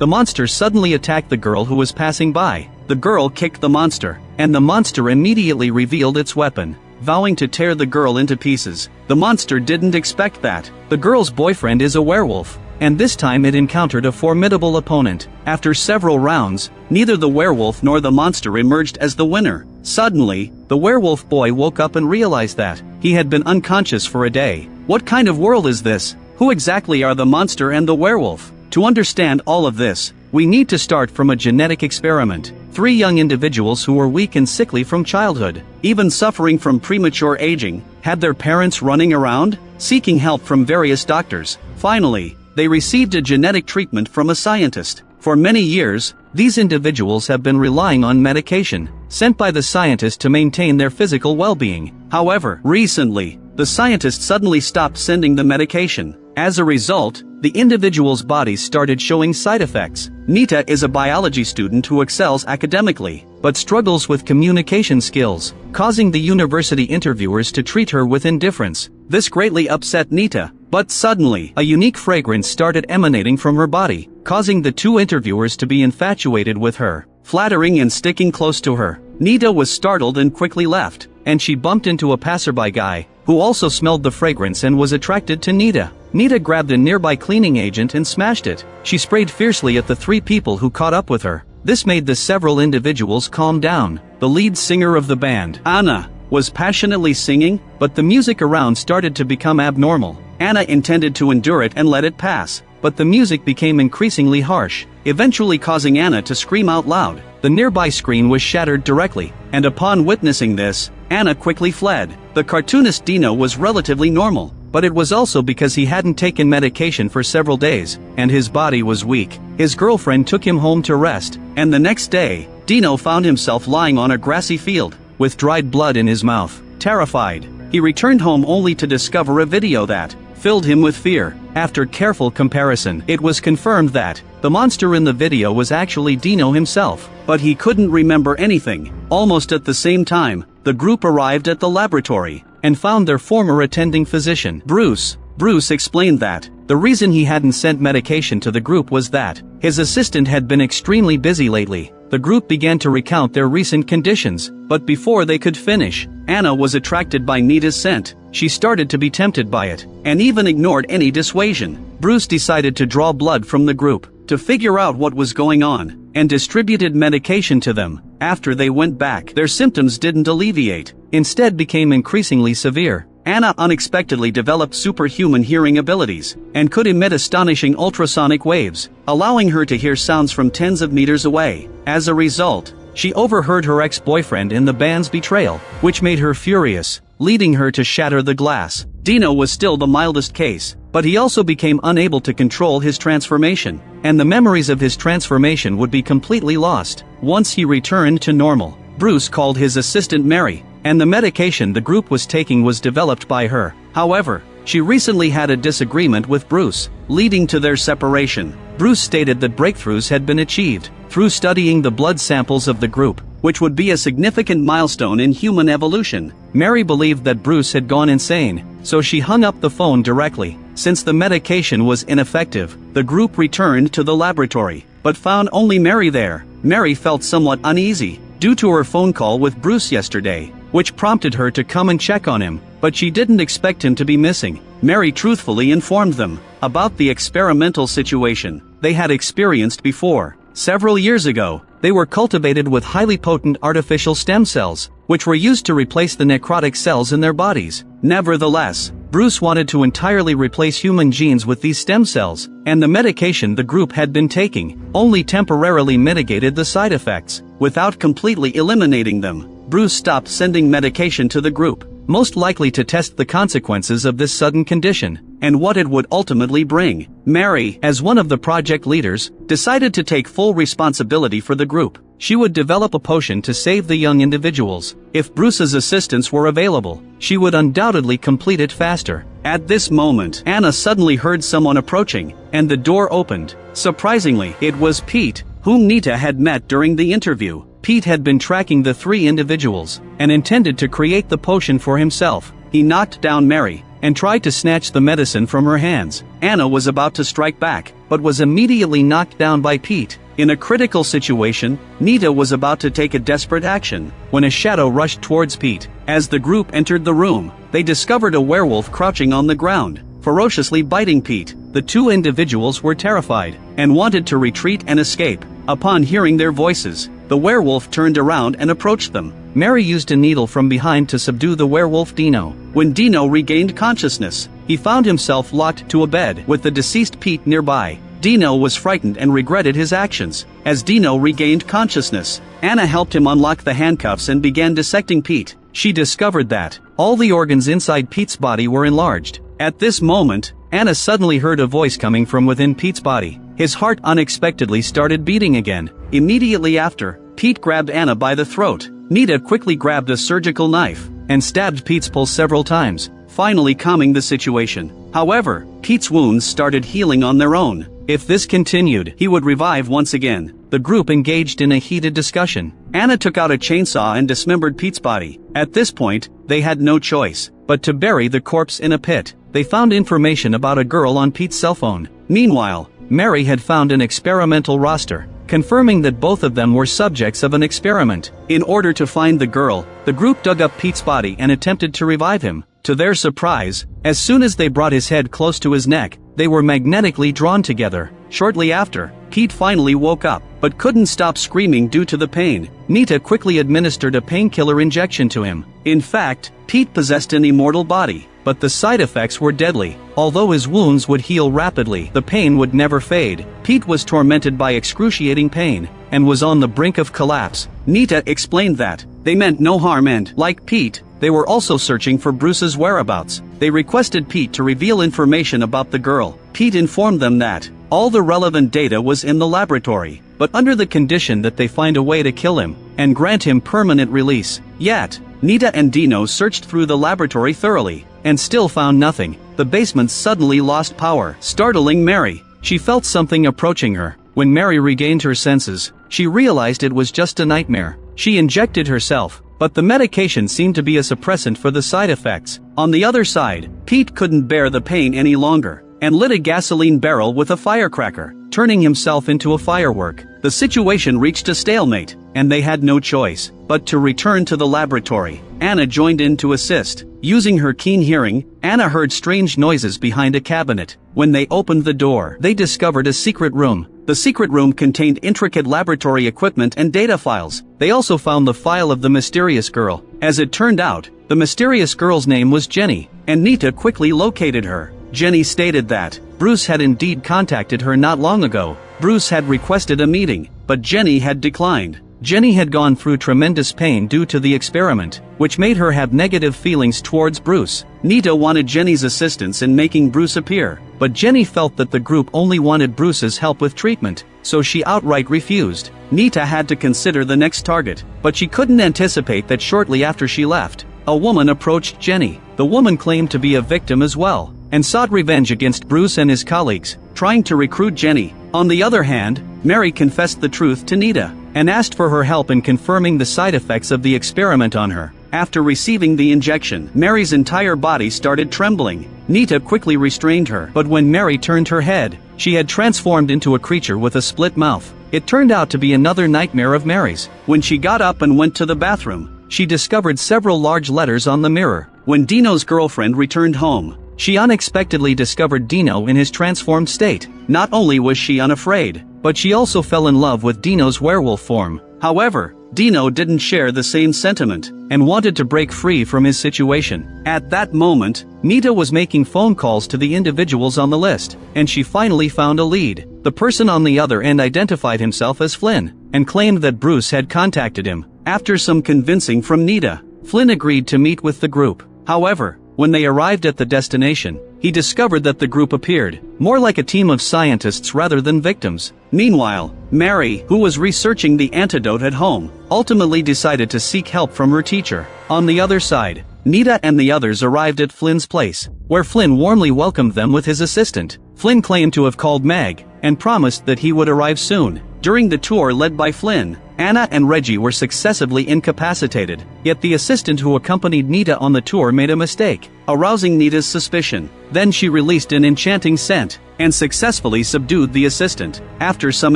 the monster suddenly attacked the girl who was passing by. The girl kicked the monster, and the monster immediately revealed its weapon, vowing to tear the girl into pieces. The monster didn't expect that. The girl's boyfriend is a werewolf, and this time it encountered a formidable opponent. After several rounds, neither the werewolf nor the monster emerged as the winner. Suddenly, the werewolf boy woke up and realized that he had been unconscious for a day. What kind of world is this? Who exactly are the monster and the werewolf? To understand all of this, we need to start from a genetic experiment. 3 young individuals who were weak and sickly from childhood, even suffering from premature aging, had their parents running around, seeking help from various doctors. Finally, they received a genetic treatment from a scientist. For many years, these individuals have been relying on medication, sent by the scientist to maintain their physical well-being. However, recently, the scientist suddenly stopped sending the medication. As a result, the individuals' bodies started showing side effects. Nita is a biology student who excels academically, but struggles with communication skills, causing the university interviewers to treat her with indifference. This greatly upset Nita, but suddenly, a unique fragrance started emanating from her body, causing the 2 interviewers to be infatuated with her, flattering and sticking close to her. Nita was startled and quickly left, and she bumped into a passerby guy, who also smelled the fragrance and was attracted to Nita. Nita grabbed a nearby cleaning agent and smashed it. She sprayed fiercely at the 3 people who caught up with her. This made the several individuals calm down. The lead singer of the band, Anna, was passionately singing, but the music around started to become abnormal. Anna intended to endure it and let it pass, but the music became increasingly harsh, eventually causing Anna to scream out loud. The nearby screen was shattered directly, and upon witnessing this, Anna quickly fled. The cartoonist Dino was relatively normal, but it was also because he hadn't taken medication for several days, and his body was weak. His girlfriend took him home to rest, and the next day, Dino found himself lying on a grassy field, with dried blood in his mouth. Terrified, he returned home only to discover a video that filled him with fear. After careful comparison, it was confirmed that the monster in the video was actually Dino himself, but he couldn't remember anything. Almost at the same time, the group arrived at the laboratory and found their former attending physician, Bruce. Bruce explained that the reason he hadn't sent medication to the group was that his assistant had been extremely busy lately. The group began to recount their recent conditions, but before they could finish, Anna was attracted by Nita's scent. She started to be tempted by it, and even ignored any dissuasion. Bruce decided to draw blood from the group, to figure out what was going on, and distributed medication to them. After they went back, their symptoms didn't alleviate, instead became increasingly severe. Anna unexpectedly developed superhuman hearing abilities, and could emit astonishing ultrasonic waves, allowing her to hear sounds from tens of meters away. As a result, she overheard her ex-boyfriend in the band's betrayal, which made her furious, leading her to shatter the glass. Dino was still the mildest case, but he also became unable to control his transformation, and the memories of his transformation would be completely lost. Once he returned to normal, Bruce called his assistant Mary, and the medication the group was taking was developed by her. However, she recently had a disagreement with Bruce, leading to their separation. Bruce stated that breakthroughs had been achieved through studying the blood samples of the group, which would be a significant milestone in human evolution. Mary believed that Bruce had gone insane, so she hung up the phone directly. Since the medication was ineffective, the group returned to the laboratory, but found only Mary there. Mary felt somewhat uneasy due to her phone call with Bruce yesterday, which prompted her to come and check on him, but she didn't expect him to be missing. Mary truthfully informed them about the experimental situation they had experienced before. Several years ago, they were cultivated with highly potent artificial stem cells, which were used to replace the necrotic cells in their bodies. Nevertheless, Bruce wanted to entirely replace human genes with these stem cells, and the medication the group had been taking only temporarily mitigated the side effects, without completely eliminating them. Bruce stopped sending medication to the group, most likely to test the consequences of this sudden condition, and what it would ultimately bring. Mary, as one of the project leaders, decided to take full responsibility for the group. She would develop a potion to save the young individuals. If Bruce's assistance were available, she would undoubtedly complete it faster. At this moment, Anna suddenly heard someone approaching, and the door opened. Surprisingly, it was Pete, whom Nita had met during the interview. Pete had been tracking the 3 individuals, and intended to create the potion for himself. He knocked down Mary, and tried to snatch the medicine from her hands. Anna was about to strike back, but was immediately knocked down by Pete. In a critical situation, Nita was about to take a desperate action, when a shadow rushed towards Pete. As the group entered the room, they discovered a werewolf crouching on the ground, ferociously biting Pete. The two individuals were terrified, and wanted to retreat and escape. Upon hearing their voices, the werewolf turned around and approached them. Mary used a needle from behind to subdue the werewolf Dino. When Dino regained consciousness, he found himself locked to a bed with the deceased Pete nearby. Dino was frightened and regretted his actions. As Dino regained consciousness, Anna helped him unlock the handcuffs and began dissecting Pete. She discovered that all the organs inside Pete's body were enlarged. At this moment, Anna suddenly heard a voice coming from within Pete's body. His heart unexpectedly started beating again. Immediately after, Pete grabbed Anna by the throat. Nita quickly grabbed a surgical knife and stabbed Pete's pulse several times, finally calming the situation. However, Pete's wounds started healing on their own. If this continued, he would revive once again. The group engaged in a heated discussion. Anna took out a chainsaw and dismembered Pete's body. At this point, they had no choice but to bury the corpse in a pit. They found information about a girl on Pete's cell phone. Meanwhile, Mary had found an experimental roster, confirming that both of them were subjects of an experiment. In order to find the girl, the group dug up Pete's body and attempted to revive him. To their surprise, as soon as they brought his head close to his neck, they were magnetically drawn together. Shortly after, Pete finally woke up, but couldn't stop screaming due to the pain. Nita quickly administered a painkiller injection to him. In fact, Pete possessed an immortal body, but the side effects were deadly. Although his wounds would heal rapidly, the pain would never fade. Pete was tormented by excruciating pain, and was on the brink of collapse. Nita explained that they meant no harm and, like Pete, they were also searching for Bruce's whereabouts. They requested Pete to reveal information about the girl. Pete informed them that all the relevant data was in the laboratory, but under the condition that they find a way to kill him and grant him permanent release. Yet, Nita and Dino searched through the laboratory thoroughly and still found nothing. The basement suddenly lost power, startling Mary. She felt something approaching her. When Mary regained her senses, she realized it was just a nightmare. She injected herself, but the medication seemed to be a suppressant for the side effects. On the other side, Pete couldn't bear the pain any longer, and lit a gasoline barrel with a firecracker, turning himself into a firework. The situation reached a stalemate, and they had no choice but to return to the laboratory. Anna joined in to assist. Using her keen hearing, Anna heard strange noises behind a cabinet. When they opened the door, they discovered a secret room. The secret room contained intricate laboratory equipment and data files. They also found the file of the mysterious girl. As it turned out, the mysterious girl's name was Jenny, and Nita quickly located her. Jenny stated that Bruce had indeed contacted her not long ago. Bruce had requested a meeting, but Jenny had declined. Jenny had gone through tremendous pain due to the experiment, which made her have negative feelings towards Bruce. Nita wanted Jenny's assistance in making Bruce appear, but Jenny felt that the group only wanted Bruce's help with treatment, so she outright refused. Nita had to consider the next target, but she couldn't anticipate that shortly after she left, a woman approached Jenny. The woman claimed to be a victim as well, and sought revenge against Bruce and his colleagues, trying to recruit Jenny. On the other hand, Mary confessed the truth to Nita, and asked for her help in confirming the side effects of the experiment on her. After receiving the injection, Mary's entire body started trembling. Nita quickly restrained her, but when Mary turned her head, she had transformed into a creature with a split mouth. It turned out to be another nightmare of Mary's. When she got up and went to the bathroom, she discovered several large letters on the mirror. When Dino's girlfriend returned home, she unexpectedly discovered Dino in his transformed state. Not only was she unafraid, but she also fell in love with Dino's werewolf form. However, Dino didn't share the same sentiment, and wanted to break free from his situation. At that moment, Nita was making phone calls to the individuals on the list, and she finally found a lead. The person on the other end identified himself as Flynn, and claimed that Bruce had contacted him. After some convincing from Nita, Flynn agreed to meet with the group. However, when they arrived at the destination, he discovered that the group appeared more like a team of scientists rather than victims. Meanwhile, Mary, who was researching the antidote at home, ultimately decided to seek help from her teacher. On the other side, Nita and the others arrived at Flynn's place, where Flynn warmly welcomed them with his assistant. Flynn claimed to have called Meg, and promised that he would arrive soon. During the tour led by Flynn, Anna and Reggie were successively incapacitated, yet the assistant who accompanied Nita on the tour made a mistake, arousing Nita's suspicion. Then she released an enchanting scent, and successfully subdued the assistant. After some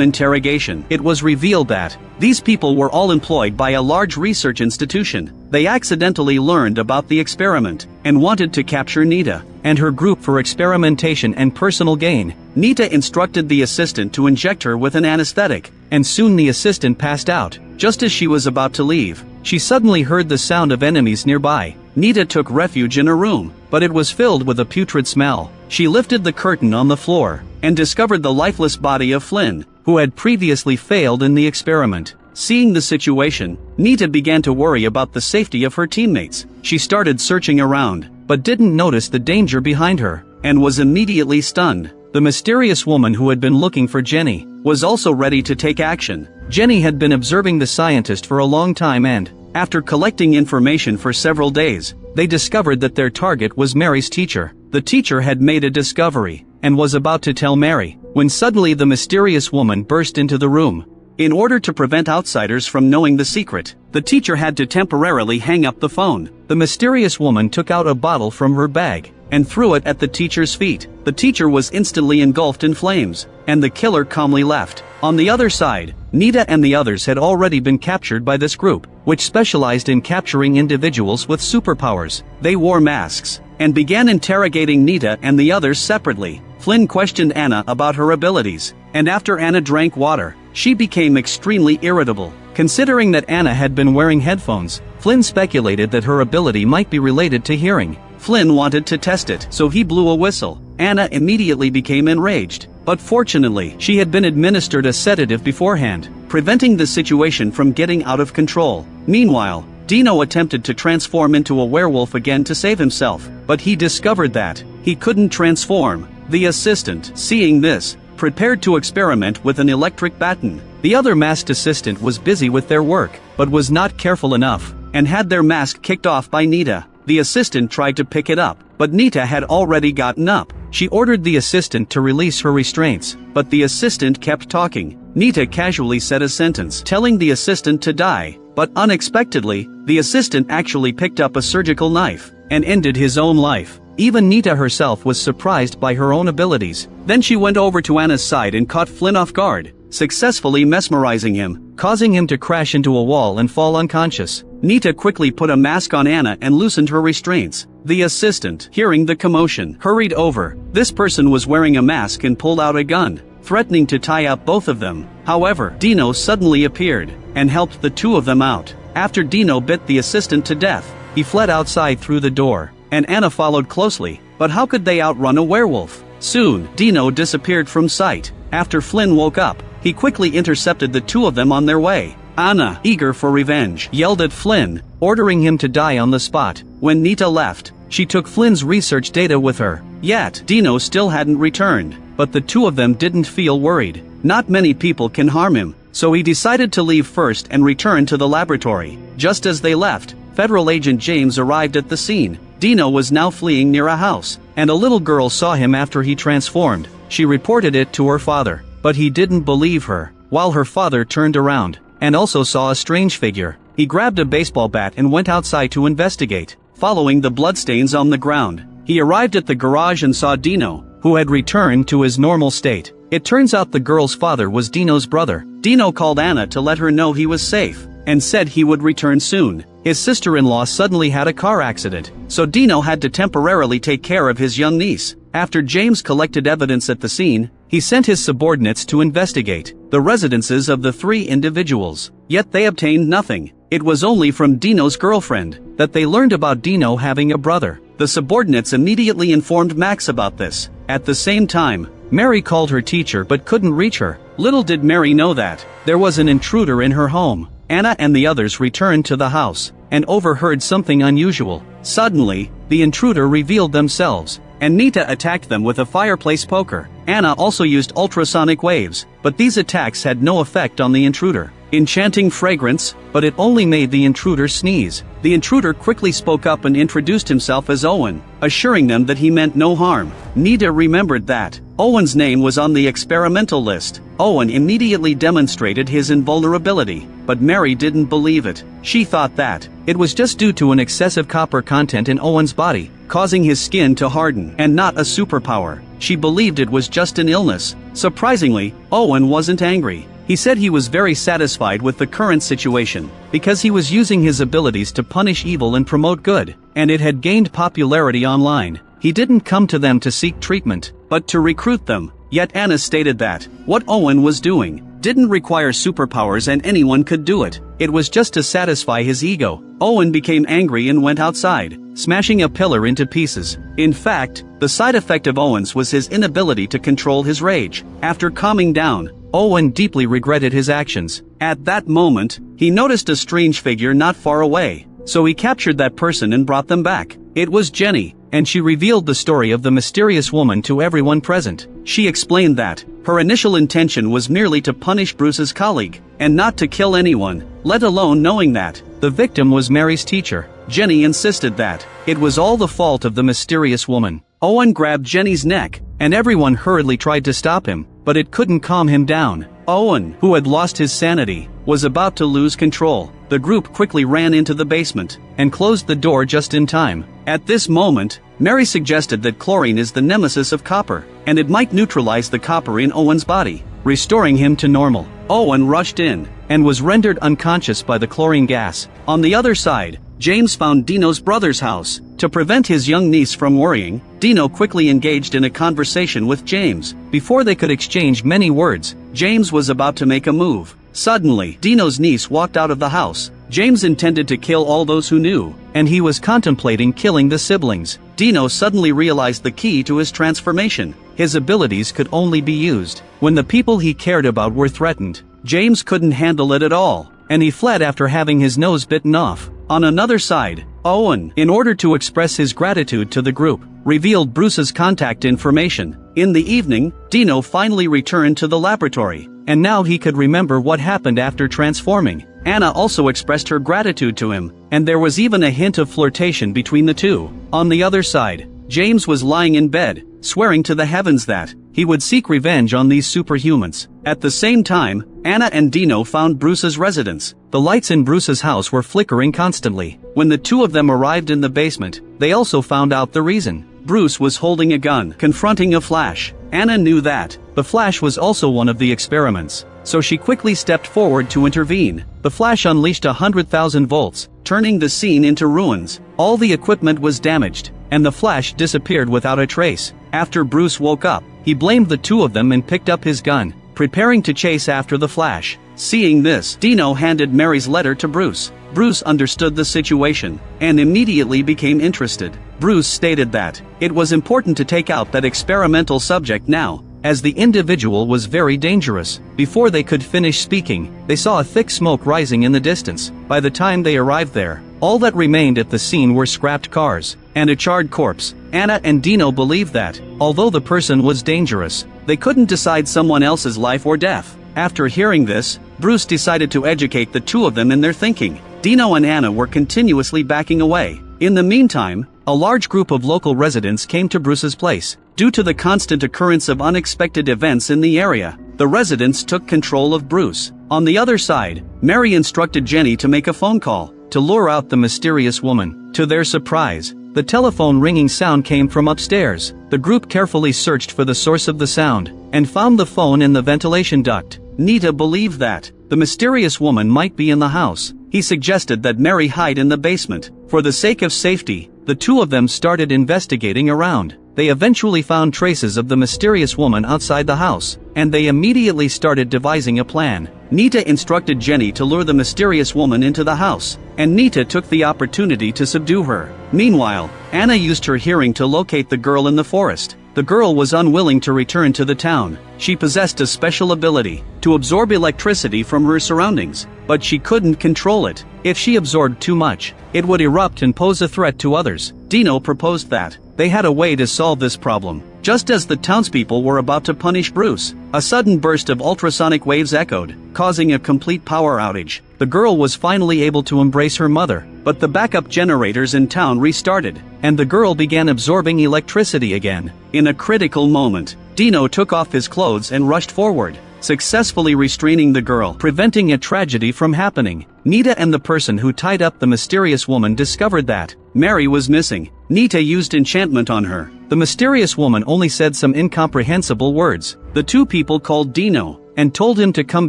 interrogation, it was revealed that these people were all employed by a large research institution. They accidentally learned about the experiment, and wanted to capture Nita and her group for experimentation and personal gain. Nita instructed the assistant to inject her with an anesthetic, and soon the assistant passed out. Just as she was about to leave, she suddenly heard the sound of enemies nearby. Nita took refuge in her room, but it was filled with a putrid smell. She lifted the curtain on the floor, and discovered the lifeless body of Flynn, who had previously failed in the experiment. Seeing the situation, Nita began to worry about the safety of her teammates. She started searching around, but didn't notice the danger behind her, and was immediately stunned. The mysterious woman who had been looking for Jenny was also ready to take action. Jenny had been observing the scientist for a long time and, after collecting information for several days, they discovered that their target was Mary's teacher. The teacher had made a discovery, and was about to tell Mary, when suddenly the mysterious woman burst into the room. In order to prevent outsiders from knowing the secret, the teacher had to temporarily hang up the phone. The mysterious woman took out a bottle from her bag, and threw it at the teacher's feet. The teacher was instantly engulfed in flames, and the killer calmly left. On the other side, Nita and the others had already been captured by this group, which specialized in capturing individuals with superpowers. They wore masks, and began interrogating Nita and the others separately. Flynn questioned Anna about her abilities, and after Anna drank water, she became extremely irritable. Considering that Anna had been wearing headphones, Flynn speculated that her ability might be related to hearing. Flynn wanted to test it, so he blew a whistle. Anna immediately became enraged, but fortunately, she had been administered a sedative beforehand, preventing the situation from getting out of control. Meanwhile, Dino attempted to transform into a werewolf again to save himself, but he discovered that he couldn't transform. The assistant, seeing this, prepared to experiment with an electric baton. The other masked assistant was busy with their work, but was not careful enough, and had their mask kicked off by Nita. The assistant tried to pick it up, but Nita had already gotten up. She ordered the assistant to release her restraints, but the assistant kept talking. Nita casually said a sentence, telling the assistant to die, but unexpectedly, the assistant actually picked up a surgical knife, and ended his own life. Even Nita herself was surprised by her own abilities. Then she went over to Anna's side and caught Flynn off guard, successfully mesmerizing him, causing him to crash into a wall and fall unconscious. Nita quickly put a mask on Anna and loosened her restraints. The assistant, hearing the commotion, hurried over. This person was wearing a mask and pulled out a gun, threatening to tie up both of them. However, Dino suddenly appeared, and helped the two of them out. After Dino bit the assistant to death, he fled outside through the door, and Anna followed closely, but how could they outrun a werewolf? Soon, Dino disappeared from sight. After Flynn woke up, he quickly intercepted the two of them on their way. Anna, eager for revenge, yelled at Flynn, ordering him to die on the spot. When Nita left, she took Flynn's research data with her. Yet, Dino still hadn't returned, but the two of them didn't feel worried. Not many people can harm him, so he decided to leave first and return to the laboratory. Just as they left, Federal Agent James arrived at the scene. Dino was now fleeing near a house, and a little girl saw him after he transformed. She reported it to her father, but he didn't believe her. While her father turned around, and also saw a strange figure, he grabbed a baseball bat and went outside to investigate. Following the bloodstains on the ground, he arrived at the garage and saw Dino, who had returned to his normal state. It turns out the girl's father was Dino's brother. Dino called Anna to let her know he was safe, and said he would return soon. His sister-in-law suddenly had a car accident, so Dino had to temporarily take care of his young niece. After James collected evidence at the scene, he sent his subordinates to investigate the residences of the three individuals. Yet they obtained nothing. It was only from Dino's girlfriend that they learned about Dino having a brother. The subordinates immediately informed Max about this. At the same time, Mary called her teacher but couldn't reach her. Little did Mary know that there was an intruder in her home. Anna and the others returned to the house, and overheard something unusual. Suddenly, the intruder revealed themselves, and Nita attacked them with a fireplace poker. Anna also used ultrasonic waves, but these attacks had no effect on the intruder. Enchanting fragrance, but it only made the intruder sneeze. The intruder quickly spoke up and introduced himself as Owen, assuring them that he meant no harm. Nita remembered that Owen's name was on the experimental list. Owen immediately demonstrated his invulnerability. but Mary didn't believe it. She thought that it was just due to an excessive copper content in Owen's body, causing his skin to harden, and not a superpower. She believed it was just an illness. Surprisingly, Owen wasn't angry. He said he was very satisfied with the current situation, because he was using his abilities to punish evil and promote good, and it had gained popularity online. He didn't come to them to seek treatment, but to recruit them. Yet Anna stated that what Owen was doing didn't require superpowers and anyone could do it. It was just to satisfy his ego. Owen became angry and went outside, smashing a pillar into pieces. In fact, the side effect of Owen's was his inability to control his rage. After calming down, Owen deeply regretted his actions. At that moment, he noticed a strange figure not far away, so he captured that person and brought them back. It was Jenny, and she revealed the story of the mysterious woman to everyone present. She explained that her initial intention was merely to punish Bruce's colleague, and not to kill anyone, let alone knowing that the victim was Mary's teacher. Jenny insisted that it was all the fault of the mysterious woman. Owen grabbed Jenny's neck, and everyone hurriedly tried to stop him, but it couldn't calm him down. Owen, who had lost his sanity, was about to lose control. The group quickly ran into the basement, and closed the door just in time. At this moment, Mary suggested that chlorine is the nemesis of copper, and it might neutralize the copper in Owen's body, restoring him to normal. Owen rushed in, and was rendered unconscious by the chlorine gas. On the other side, James found Dino's brother's house. To prevent his young niece from worrying, Dino quickly engaged in a conversation with James. Before they could exchange many words, James was about to make a move. Suddenly, Dino's niece walked out of the house. James intended to kill all those who knew, and he was contemplating killing the siblings. Dino suddenly realized the key to his transformation. His abilities could only be used when the people he cared about were threatened. James couldn't handle it at all, and he fled after having his nose bitten off. On another side, Owen, in order to express his gratitude to the group, revealed Bruce's contact information. In the evening, Dino finally returned to the laboratory, and now he could remember what happened after transforming. Anna also expressed her gratitude to him, and there was even a hint of flirtation between the two. On the other side, James was lying in bed, swearing to the heavens that he would seek revenge on these superhumans. At the same time, Anna and Dino found Bruce's residence. The lights in Bruce's house were flickering constantly. When the two of them arrived in the basement, they also found out the reason. Bruce was holding a gun, confronting a flash. Anna knew that the flash was also one of the experiments, so she quickly stepped forward to intervene. The flash unleashed 100,000 volts, turning the scene into ruins. All the equipment was damaged, and the flash disappeared without a trace. After Bruce woke up, he blamed the two of them and picked up his gun, preparing to chase after the flash. Seeing this, Dino handed Mary's letter to Bruce. Bruce understood the situation, and immediately became interested. Bruce stated that it was important to take out that experimental subject now, as the individual was very dangerous. Before they could finish speaking, they saw a thick smoke rising in the distance. By the time they arrived there, all that remained at the scene were scrapped cars, and a charred corpse. Anna and Dino believed that, although the person was dangerous, they couldn't decide someone else's life or death. After hearing this, Bruce decided to educate the two of them in their thinking. Dino and Anna were continuously backing away. In the meantime, a large group of local residents came to Bruce's place. Due to the constant occurrence of unexpected events in the area, the residents took control of Bruce. On the other side, Mary instructed Jenny to make a phone call to lure out the mysterious woman. To their surprise, the telephone ringing sound came from upstairs. The group carefully searched for the source of the sound, and found the phone in the ventilation duct. Nita believed that the mysterious woman might be in the house. He suggested that Mary hide in the basement. For the sake of safety, the two of them started investigating around. They eventually found traces of the mysterious woman outside the house, and they immediately started devising a plan. Nita instructed Jenny to lure the mysterious woman into the house, and Nita took the opportunity to subdue her. Meanwhile, Anna used her hearing to locate the girl in the forest. The girl was unwilling to return to the town. She possessed a special ability to absorb electricity from her surroundings, but she couldn't control it. If she absorbed too much, it would erupt and pose a threat to others. Dino proposed that they had a way to solve this problem. Just as the townspeople were about to punish Bruce, a sudden burst of ultrasonic waves echoed, causing a complete power outage. The girl was finally able to embrace her mother, but the backup generators in town restarted, and the girl began absorbing electricity again. In a critical moment, Dino took off his clothes and rushed forward. successfully restraining the girl, preventing a tragedy from happening. Nita and the person who tied up the mysterious woman discovered that Mary was missing. Nita used enchantment on her. The mysterious woman only said some incomprehensible words. The two people called Dino and told him to come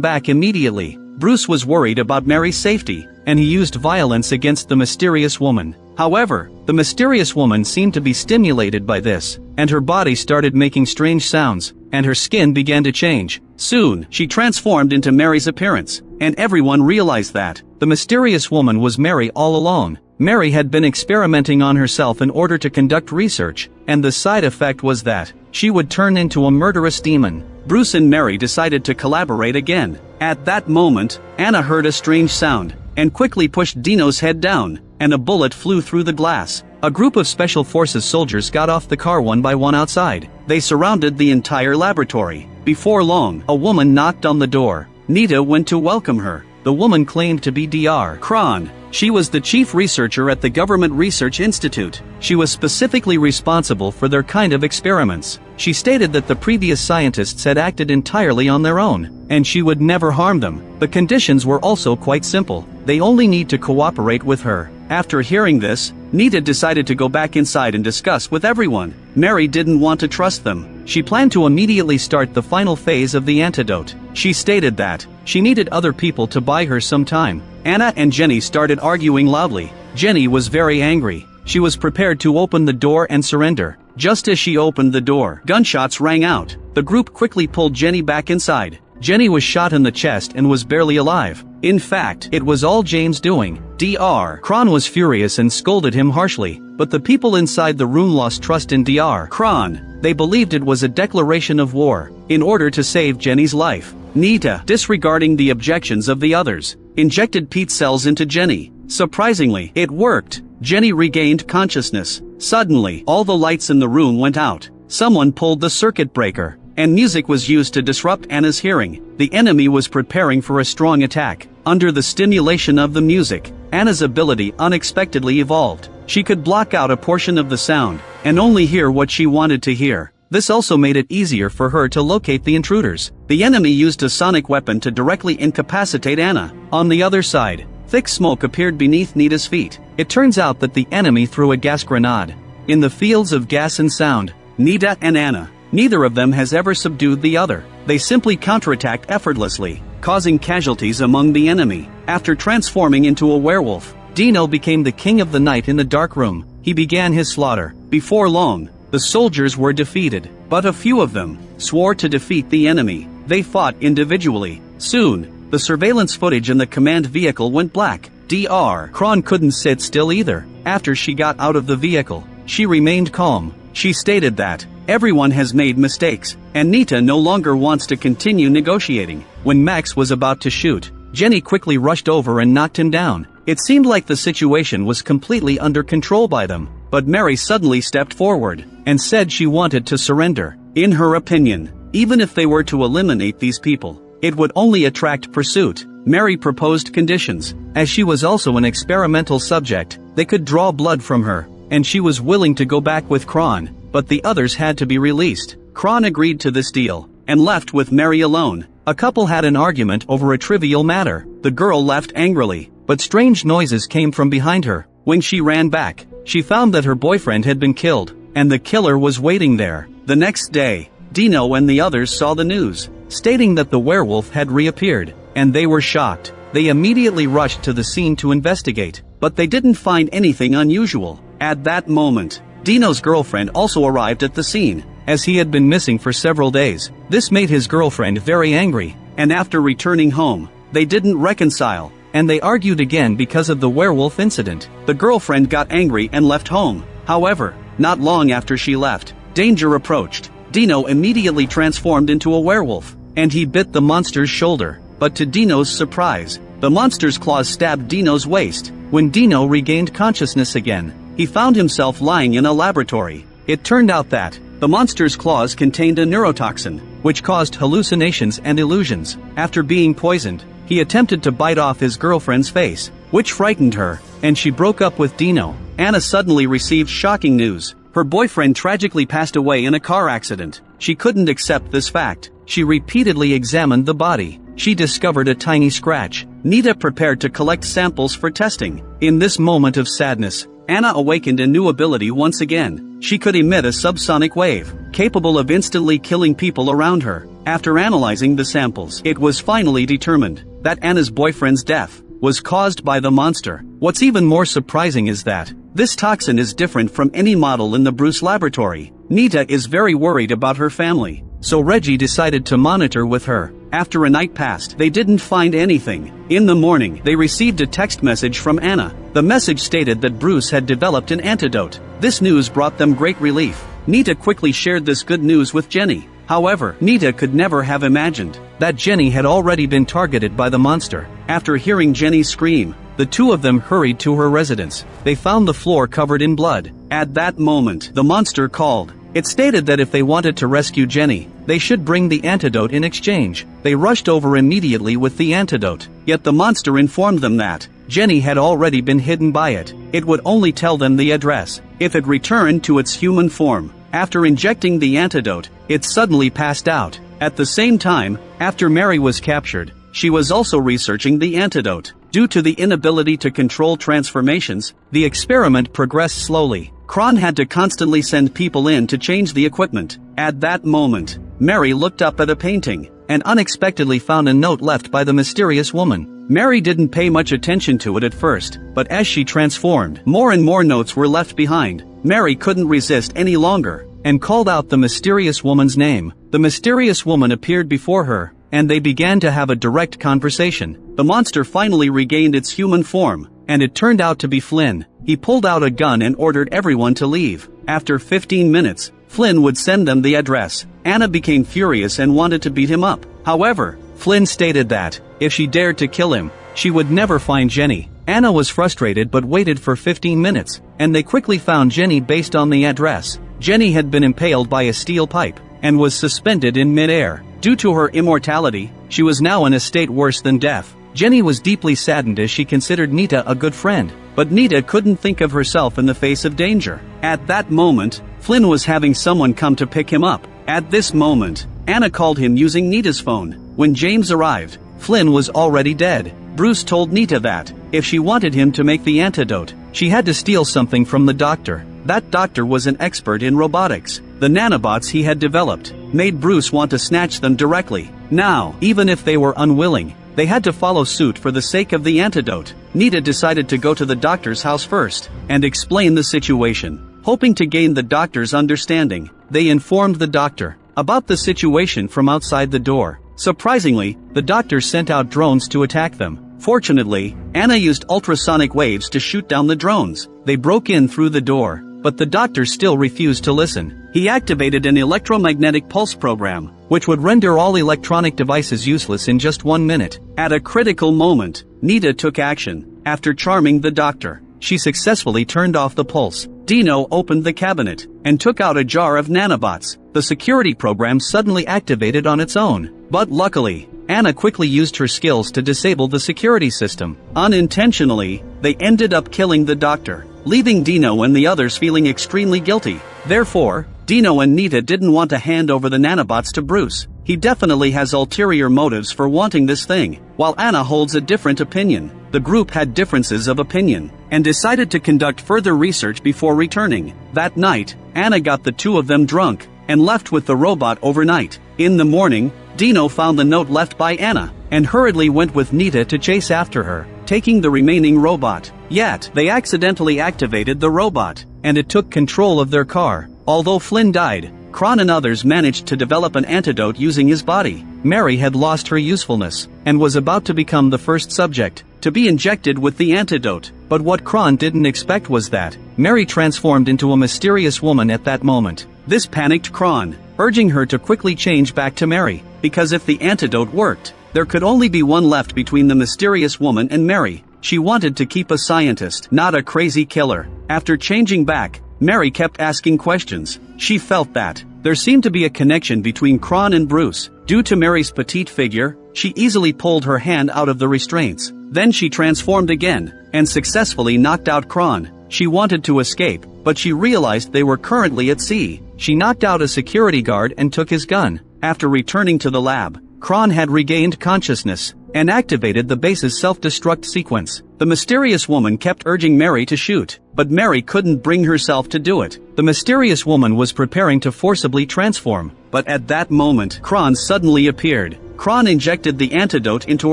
back immediately. Bruce was worried about Mary's safety, and he used violence against the mysterious woman. However, the mysterious woman seemed to be stimulated by this, and her body started making strange sounds, and her skin began to change. Soon, she transformed into Mary's appearance, and everyone realized that the mysterious woman was Mary all along. Mary had been experimenting on herself in order to conduct research, and the side effect was that she would turn into a murderous demon. Bruce and Mary decided to collaborate again. At that moment, Anna heard a strange sound, and quickly pushed Dino's head down, and a bullet flew through the glass. A group of Special Forces soldiers got off the car one by one outside. They surrounded the entire laboratory. Before long, a woman knocked on the door. Nita went to welcome her. The woman claimed to be Dr. Kron. She was the chief researcher at the Government Research Institute. She was specifically responsible for their kind of experiments. She stated that the previous scientists had acted entirely on their own, and she would never harm them. The conditions were also quite simple. They only need to cooperate with her. After hearing this, Nita decided to go back inside and discuss with everyone. Mary didn't want to trust them. She planned to immediately start the final phase of the antidote. She stated that she needed other people to buy her some time. Anna and Jenny started arguing loudly. Jenny was very angry. She was prepared to open the door and surrender. Just as she opened the door, gunshots rang out. The group quickly pulled Jenny back inside. Jenny was shot in the chest and was barely alive. In fact, it was all James' doing. Dr. Kron was furious and scolded him harshly, but the people inside the room lost trust in Dr. Kron. They believed it was a declaration of war, in order to save Jenny's life. Nita, disregarding the objections of the others, injected Pete cells into Jenny. Surprisingly, it worked. Jenny regained consciousness. Suddenly, all the lights in the room went out. Someone pulled the circuit breaker, and music was used to disrupt Anna's hearing. The enemy was preparing for a strong attack. Under the stimulation of the music, Anna's ability unexpectedly evolved. She could block out a portion of the sound, and only hear what she wanted to hear. This also made it easier for her to locate the intruders. The enemy used a sonic weapon to directly incapacitate Anna. On the other side, thick smoke appeared beneath Nita's feet. It turns out that the enemy threw a gas grenade. In the fields of gas and sound, Nita and Anna, neither of them has ever subdued the other. They simply counterattacked effortlessly, causing casualties among the enemy. After transforming into a werewolf, Dino became the king of the night in the dark room. He began his slaughter. Before long, the soldiers were defeated, but a few of them swore to defeat the enemy. They fought individually. Soon, the surveillance footage in the command vehicle went black. Dr. Kron couldn't sit still either. After she got out of the vehicle, she remained calm. She stated that everyone has made mistakes, and Nita no longer wants to continue negotiating. When Max was about to shoot, Jenny quickly rushed over and knocked him down. It seemed like the situation was completely under control by them, but Mary suddenly stepped forward and said she wanted to surrender. In her opinion, even if they were to eliminate these people, it would only attract pursuit. Mary proposed conditions. As she was also an experimental subject, they could draw blood from her, and she was willing to go back with Kron, but the others had to be released. Kron agreed to this deal, and left with Mary alone. A couple had an argument over a trivial matter. The girl left angrily, but strange noises came from behind her. When she ran back, she found that her boyfriend had been killed, and the killer was waiting there. The next day, Dino and the others saw the news, stating that the werewolf had reappeared, and they were shocked. They immediately rushed to the scene to investigate, but they didn't find anything unusual. At that moment, Dino's girlfriend also arrived at the scene, as he had been missing for several days. This made his girlfriend very angry, and after returning home, they didn't reconcile, and they argued again because of the werewolf incident. The girlfriend got angry and left home. However, not long after she left, danger approached. Dino immediately transformed into a werewolf, and he bit the monster's shoulder. But to Dino's surprise, the monster's claws stabbed Dino's waist. When Dino regained consciousness again, he found himself lying in a laboratory. It turned out that the monster's claws contained a neurotoxin, which caused hallucinations and illusions. After being poisoned, he attempted to bite off his girlfriend's face, which frightened her, and she broke up with Dino. Anna suddenly received shocking news. Her boyfriend tragically passed away in a car accident. She couldn't accept this fact. She repeatedly examined the body. She discovered a tiny scratch. Nita prepared to collect samples for testing. In this moment of sadness, Anna awakened a new ability once again. She could emit a subsonic wave, capable of instantly killing people around her. After analyzing the samples, it was finally determined that Anna's boyfriend's death was caused by the monster. What's even more surprising is that this toxin is different from any model in the Bruce laboratory. Nita is very worried about her family, so Reggie decided to monitor with her. After a night passed, they didn't find anything. In the morning, they received a text message from Anna. The message stated that Bruce had developed an antidote. This news brought them great relief. Nita quickly shared this good news with Jenny. However, Nita could never have imagined that Jenny had already been targeted by the monster. After hearing Jenny scream, the two of them hurried to her residence. They found the floor covered in blood. At that moment, the monster called. It stated that if they wanted to rescue Jenny, they should bring the antidote in exchange. They rushed over immediately with the antidote. Yet the monster informed them that Jenny had already been hidden by it. It would only tell them the address if it returned to its human form. After injecting the antidote, it suddenly passed out. At the same time, after Mary was captured, she was also researching the antidote. Due to the inability to control transformations, the experiment progressed slowly. Kron had to constantly send people in to change the equipment. At that moment, Mary looked up at a painting and unexpectedly found a note left by the mysterious woman. Mary didn't pay much attention to it at first, but as she transformed, more and more notes were left behind. Mary couldn't resist any longer and called out the mysterious woman's name. The mysterious woman appeared before her, and they began to have a direct conversation. The monster finally regained its human form, and it turned out to be Flynn. He pulled out a gun and ordered everyone to leave. After 15 minutes, Flynn would send them the address. Anna became furious and wanted to beat him up. However, Flynn stated that if she dared to kill him, she would never find Jenny. Anna was frustrated but waited for 15 minutes, and they quickly found Jenny based on the address. Jenny had been impaled by a steel pipe and was suspended in mid-air. Due to her immortality, she was now in a state worse than death. Jenny was deeply saddened as she considered Nita a good friend, but Nita couldn't think of herself in the face of danger. At that moment, Flynn was having someone come to pick him up. At this moment, Anna called him using Nita's phone. When James arrived, Flynn was already dead. Bruce told Nita that if she wanted him to make the antidote, she had to steal something from the doctor. That doctor was an expert in robotics. The nanobots he had developed made Bruce want to snatch them directly. Now, even if they were unwilling, they had to follow suit for the sake of the antidote. Nita decided to go to the doctor's house first and explain the situation. Hoping to gain the doctor's understanding, they informed the doctor about the situation from outside the door. Surprisingly, the doctor sent out drones to attack them. Fortunately, Anna used ultrasonic waves to shoot down the drones. They broke in through the door, but the doctor still refused to listen. He activated an electromagnetic pulse program, which would render all electronic devices useless in just 1 minute. At a critical moment, Nita took action. After charming the doctor, she successfully turned off the pulse. Dino opened the cabinet and took out a jar of nanobots. The security program suddenly activated on its own. But luckily, Anna quickly used her skills to disable the security system. Unintentionally, they ended up killing the doctor, leaving Dino and the others feeling extremely guilty. Therefore, Dino and Nita didn't want to hand over the nanobots to Bruce. He definitely has ulterior motives for wanting this thing, while Anna holds a different opinion. The group had differences of opinion, and decided to conduct further research before returning. That night, Anna got the two of them drunk, and left with the robot overnight. In the morning, Dino found the note left by Anna, and hurriedly went with Nita to chase after her, taking the remaining robot. Yet, they accidentally activated the robot, and it took control of their car. Although Flynn died, Kron and others managed to develop an antidote using his body. Mary had lost her usefulness, and was about to become the first subject to be injected with the antidote. But what Kron didn't expect was that Mary transformed into a mysterious woman at that moment. This panicked Kron, urging her to quickly change back to Mary, because if the antidote worked, there could only be one left between the mysterious woman and Mary. She wanted to keep a scientist, not a crazy killer. After changing back, Mary kept asking questions. She felt that there seemed to be a connection between Kron and Bruce. Due to Mary's petite figure, she easily pulled her hand out of the restraints. Then she transformed again, and successfully knocked out Kron. She wanted to escape, but she realized they were currently at sea. She knocked out a security guard and took his gun. After returning to the lab, Kron had regained consciousness and activated the base's self-destruct sequence. The mysterious woman kept urging Mary to shoot, but Mary couldn't bring herself to do it. The mysterious woman was preparing to forcibly transform, but at that moment, Kron suddenly appeared. Kron injected the antidote into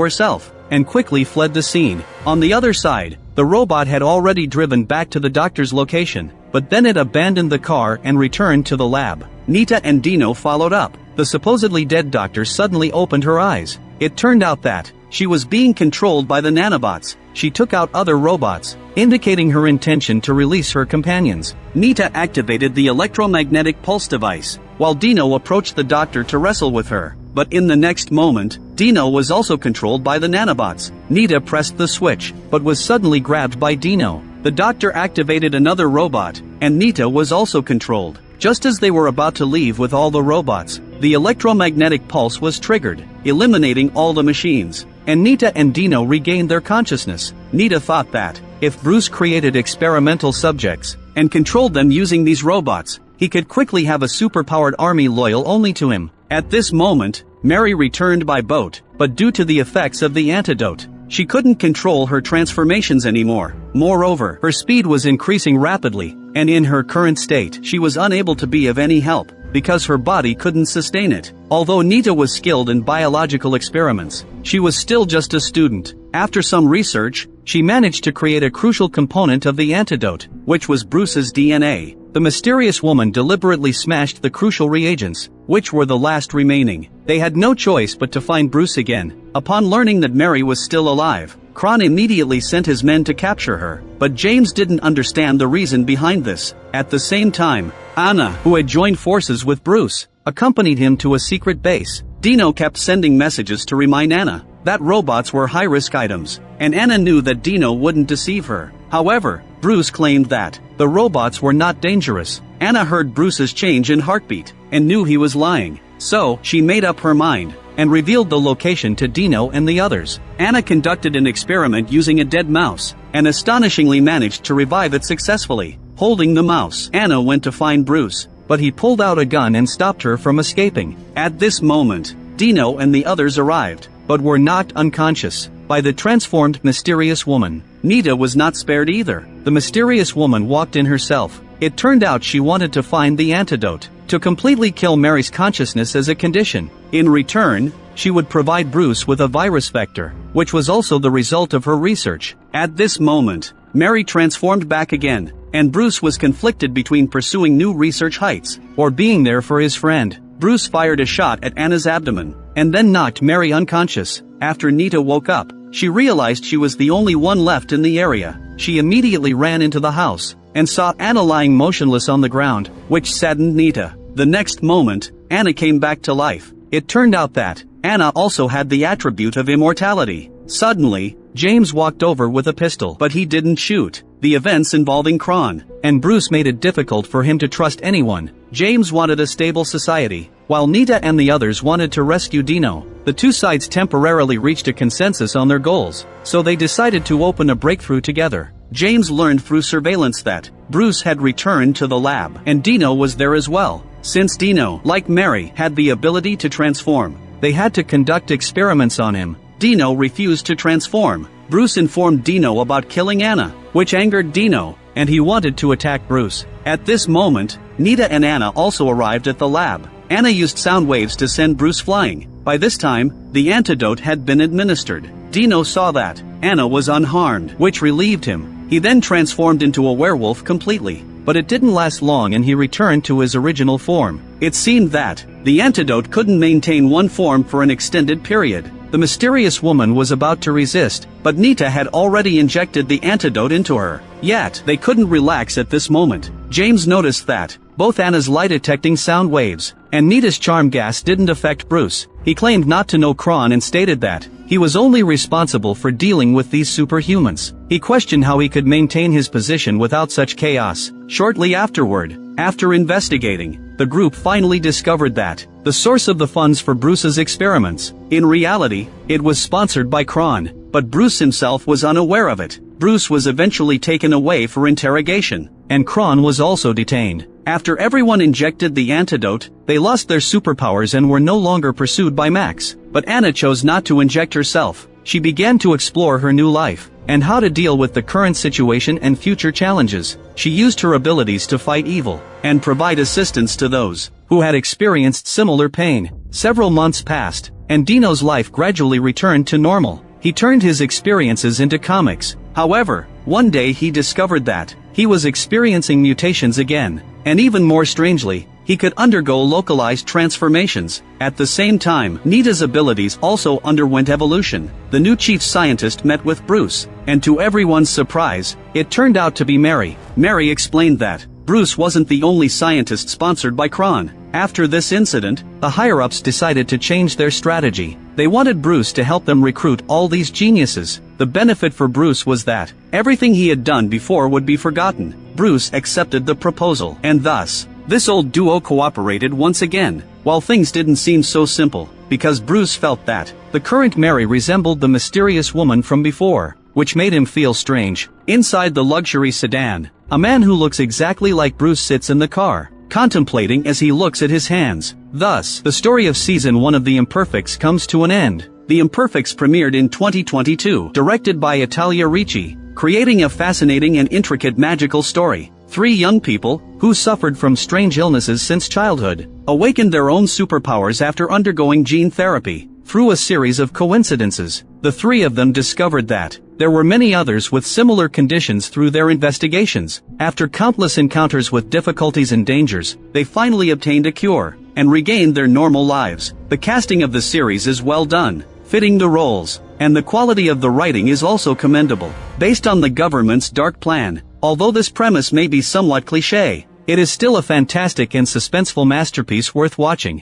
herself and quickly fled the scene. On the other side, the robot had already driven back to the doctor's location, but then it abandoned the car and returned to the lab. Nita and Dino followed up. The supposedly dead doctor suddenly opened her eyes. It turned out that she was being controlled by the nanobots. She took out other robots, indicating her intention to release her companions. Nita activated the electromagnetic pulse device, while Dino approached the doctor to wrestle with her. But in the next moment, Dino was also controlled by the nanobots. Nita pressed the switch, but was suddenly grabbed by Dino. The doctor activated another robot, and Nita was also controlled. Just as they were about to leave with all the robots, the electromagnetic pulse was triggered, eliminating all the machines, and Nita and Dino regained their consciousness. Nita thought that, if Bruce created experimental subjects and controlled them using these robots, he could quickly have a superpowered army loyal only to him. At this moment, Mary returned by boat, but due to the effects of the antidote, she couldn't control her transformations anymore. Moreover, her speed was increasing rapidly, and in her current state, she was unable to be of any help, because her body couldn't sustain it. Although Nita was skilled in biological experiments, she was still just a student. After some research, she managed to create a crucial component of the antidote, which was Bruce's DNA. The mysterious woman deliberately smashed the crucial reagents, which were the last remaining. They had no choice but to find Bruce again. Upon learning that Mary was still alive, Kron immediately sent his men to capture her, but James didn't understand the reason behind this. At the same time, Anna, who had joined forces with Bruce, accompanied him to a secret base. Dino kept sending messages to remind Anna that robots were high-risk items, and Anna knew that Dino wouldn't deceive her. However, Bruce claimed that the robots were not dangerous. Anna heard Bruce's change in heartbeat and knew he was lying. So, she made up her mind and revealed the location to Dino and the others. Anna conducted an experiment using a dead mouse and astonishingly managed to revive it successfully. Holding the mouse, Anna went to find Bruce, but he pulled out a gun and stopped her from escaping. At this moment, Dino and the others arrived, but were knocked unconscious by the transformed mysterious woman. Nita was not spared either. The mysterious woman walked in herself. It turned out she wanted to find the antidote to completely kill Mary's consciousness as a condition. In return, she would provide Bruce with a virus vector, which was also the result of her research. At this moment, Mary transformed back again, and Bruce was conflicted between pursuing new research heights or being there for his friend. Bruce fired a shot at Anna's abdomen and then knocked Mary unconscious. After Nita woke up, she realized she was the only one left in the area. She immediately ran into the house and saw Anna lying motionless on the ground, which saddened Nita. The next moment, Anna came back to life. It turned out that Anna also had the attribute of immortality. Suddenly, James walked over with a pistol, but he didn't shoot. The events involving Kron and Bruce made it difficult for him to trust anyone. James wanted a stable society, while Nita and the others wanted to rescue Dino. The two sides temporarily reached a consensus on their goals, so they decided to open a breakthrough together. James learned through surveillance that Bruce had returned to the lab, and Dino was there as well. Since Dino, like Mary, had the ability to transform, they had to conduct experiments on him. Dino refused to transform. Bruce informed Dino about killing Anna, which angered Dino, and he wanted to attack Bruce. At this moment, Nita and Anna also arrived at the lab. Anna used sound waves to send Bruce flying. By this time, the antidote had been administered. Dino saw that Anna was unharmed, which relieved him. He then transformed into a werewolf completely, but it didn't last long and he returned to his original form. It seemed that the antidote couldn't maintain one form for an extended period. The mysterious woman was about to resist, but Nita had already injected the antidote into her. Yet, they couldn't relax at this moment. James noticed that both Anna's lie-detecting sound waves and Nita's charm gas didn't affect Bruce. He claimed not to know Kron and stated that he was only responsible for dealing with these superhumans. He questioned how he could maintain his position without such chaos. Shortly afterward, after investigating, the group finally discovered that the source of the funds for Bruce's experiments, in reality, it was sponsored by Kron, but Bruce himself was unaware of it. Bruce was eventually taken away for interrogation, and Kron was also detained. After everyone injected the antidote, they lost their superpowers and were no longer pursued by Max. But Anna chose not to inject herself. She began to explore her new life, and how to deal with the current situation and future challenges. She used her abilities to fight evil, and provide assistance to those who had experienced similar pain. Several months passed, and Dino's life gradually returned to normal. He turned his experiences into comics. However, one day he discovered that he was experiencing mutations again, and even more strangely, he could undergo localized transformations. At the same time, Nita's abilities also underwent evolution. The new chief scientist met with Bruce, and to everyone's surprise, it turned out to be Mary. Mary explained that Bruce wasn't the only scientist sponsored by Kron. After this incident, the higher-ups decided to change their strategy. They wanted Bruce to help them recruit all these geniuses. The benefit for Bruce was that everything he had done before would be forgotten. Bruce accepted the proposal, and thus, this old duo cooperated once again. While things didn't seem so simple, because Bruce felt that the current Mary resembled the mysterious woman from before, which made him feel strange. Inside the luxury sedan, a man who looks exactly like Bruce sits in the car, contemplating as he looks at his hands. Thus, the story of Season 1 of The Imperfects comes to an end. The Imperfects premiered in 2022, directed by Italia Ricci, creating a fascinating and intricate magical story. 3 young people, who suffered from strange illnesses since childhood, awakened their own superpowers after undergoing gene therapy. Through a series of coincidences, the 3 of them discovered that there were many others with similar conditions through their investigations. After countless encounters with difficulties and dangers, they finally obtained a cure, and regained their normal lives. The casting of the series is well done, fitting the roles, and the quality of the writing is also commendable. Based on the government's dark plan, although this premise may be somewhat cliché, it is still a fantastic and suspenseful masterpiece worth watching.